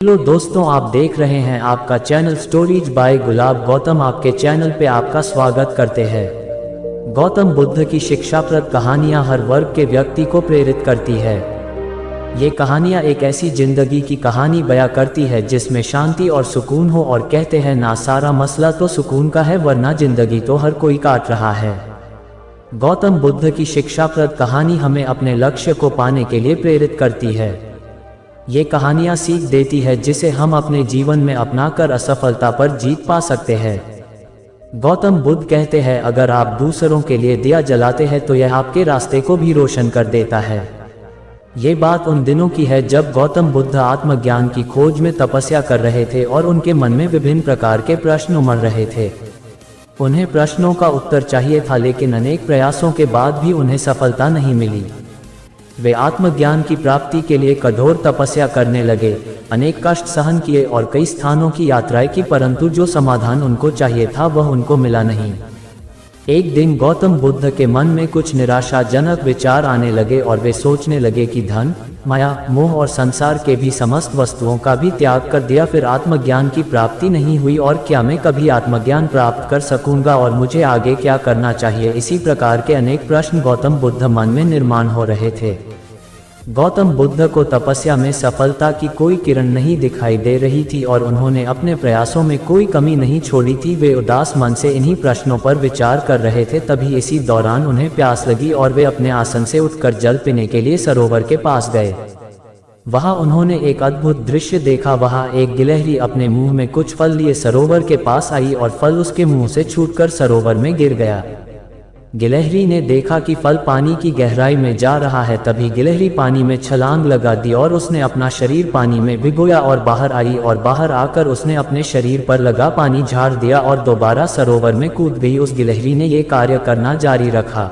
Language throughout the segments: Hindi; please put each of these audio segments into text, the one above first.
हेलो दोस्तों, आप देख रहे हैं आपका चैनल स्टोरीज बाय गुलाब गौतम। आपके चैनल पे आपका स्वागत करते हैं। गौतम बुद्ध की शिक्षाप्रद कहानियां हर वर्ग के व्यक्ति को प्रेरित करती है। ये कहानियां एक ऐसी जिंदगी की कहानी बयां करती है जिसमें शांति और सुकून हो, और कहते हैं ना सारा मसला तो सुकून का है, वरना जिंदगी तो हर कोई काट रहा है। गौतम बुद्ध की शिक्षाप्रद कहानी हमें अपने लक्ष्य को पाने के लिए प्रेरित करती है। ये कहानियाँ सीख देती है जिसे हम अपने जीवन में अपनाकर असफलता पर जीत पा सकते हैं। गौतम बुद्ध कहते हैं, अगर आप दूसरों के लिए दिया जलाते हैं तो यह आपके रास्ते को भी रोशन कर देता है। ये बात उन दिनों की है जब गौतम बुद्ध आत्मज्ञान की खोज में तपस्या कर रहे थे और उनके मन में विभिन्न प्रकार के प्रश्न उमड़ रहे थे। उन्हें प्रश्नों का उत्तर चाहिए था, लेकिन अनेक प्रयासों के बाद भी उन्हें सफलता नहीं मिली। वे आत्मज्ञान की प्राप्ति के लिए कठोर तपस्या करने लगे, अनेक कष्ट सहन किए और कई स्थानों की यात्राएं की, परंतु जो समाधान उनको चाहिए था वह उनको मिला नहीं। एक दिन गौतम बुद्ध के मन में कुछ निराशाजनक विचार आने लगे और वे सोचने लगे कि धन, माया, मोह और संसार के भी समस्त वस्तुओं का भी त्याग कर दिया, फिर आत्मज्ञान की प्राप्ति नहीं हुई, और क्या मैं कभी आत्मज्ञान प्राप्त कर सकूंगा, और मुझे आगे क्या करना चाहिए। इसी प्रकार के अनेक प्रश्न गौतम बुद्ध मन में निर्माण हो रहे थे। गौतम बुद्ध को तपस्या में सफलता की कोई किरण नहीं दिखाई दे रही थी और उन्होंने अपने प्रयासों में कोई कमी नहीं छोड़ी थी। वे उदास मन से इन्हीं प्रश्नों पर विचार कर रहे थे। तभी इसी दौरान उन्हें प्यास लगी और वे अपने आसन से उठकर जल पीने के लिए सरोवर के पास गए। वहां उन्होंने एक अद्भुत दृश्य देखा। वहां एक गिलहरी अपने मुंह में कुछ फल लिए सरोवर के पास आई और फल उसके मुंह से छूटकर सरोवर में गिर गया। गिलहरी ने देखा कि फल पानी की गहराई में जा रहा है। तभी गिलहरी पानी में छलांग लगा दी और उसने अपना शरीर पानी में भिगोया और बाहर आई, और बाहर आकर उसने अपने शरीर पर लगा पानी झाड़ दिया और दोबारा सरोवर में कूद गई। उस गिलहरी ने ये कार्य करना जारी रखा।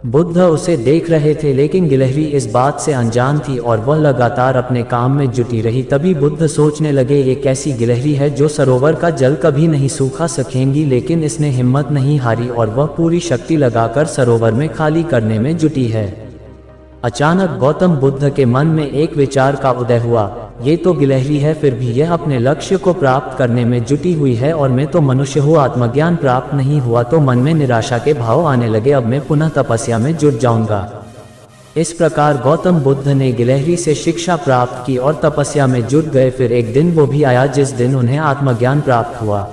बुद्ध उसे देख रहे थे, लेकिन गिलहरी इस बात से अनजान थी और वह लगातार अपने काम में जुटी रही। तभी बुद्ध सोचने लगे, ये कैसी गिलहरी है जो सरोवर का जल कभी नहीं सूखा सकेंगी, लेकिन इसने हिम्मत नहीं हारी और वह पूरी शक्ति लगाकर सरोवर में खाली करने में जुटी है। अचानक गौतम बुद्ध के मन में एक विचार का उदय हुआ, ये तो गिलहरी है, फिर भी यह अपने लक्ष्य को प्राप्त करने में जुटी हुई है और मैं तो मनुष्य हूँ, आत्मज्ञान प्राप्त नहीं हुआ। तो मन में निराशा के भाव आने लगे। अब मैं पुनः तपस्या में जुट जाऊंगा। इस प्रकार गौतम बुद्ध ने गिलहरी से शिक्षा प्राप्त की और तपस्या में जुट गए। फिर एक दिन वो भी आया जिस दिन उन्हें आत्मज्ञान प्राप्त हुआ।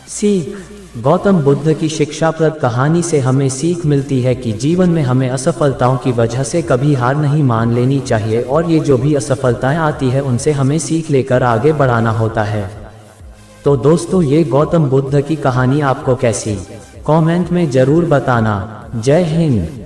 सीख। गौतम बुद्ध की शिक्षाप्रद कहानी से हमें सीख मिलती है कि जीवन में हमें असफलताओं की वजह से कभी हार नहीं मान लेनी चाहिए, और ये जो भी असफलताएं आती है उनसे हमें सीख लेकर आगे बढ़ाना होता है। तो दोस्तों, ये गौतम बुद्ध की कहानी आपको कैसी, कमेंट में जरूर बताना। जय हिंद।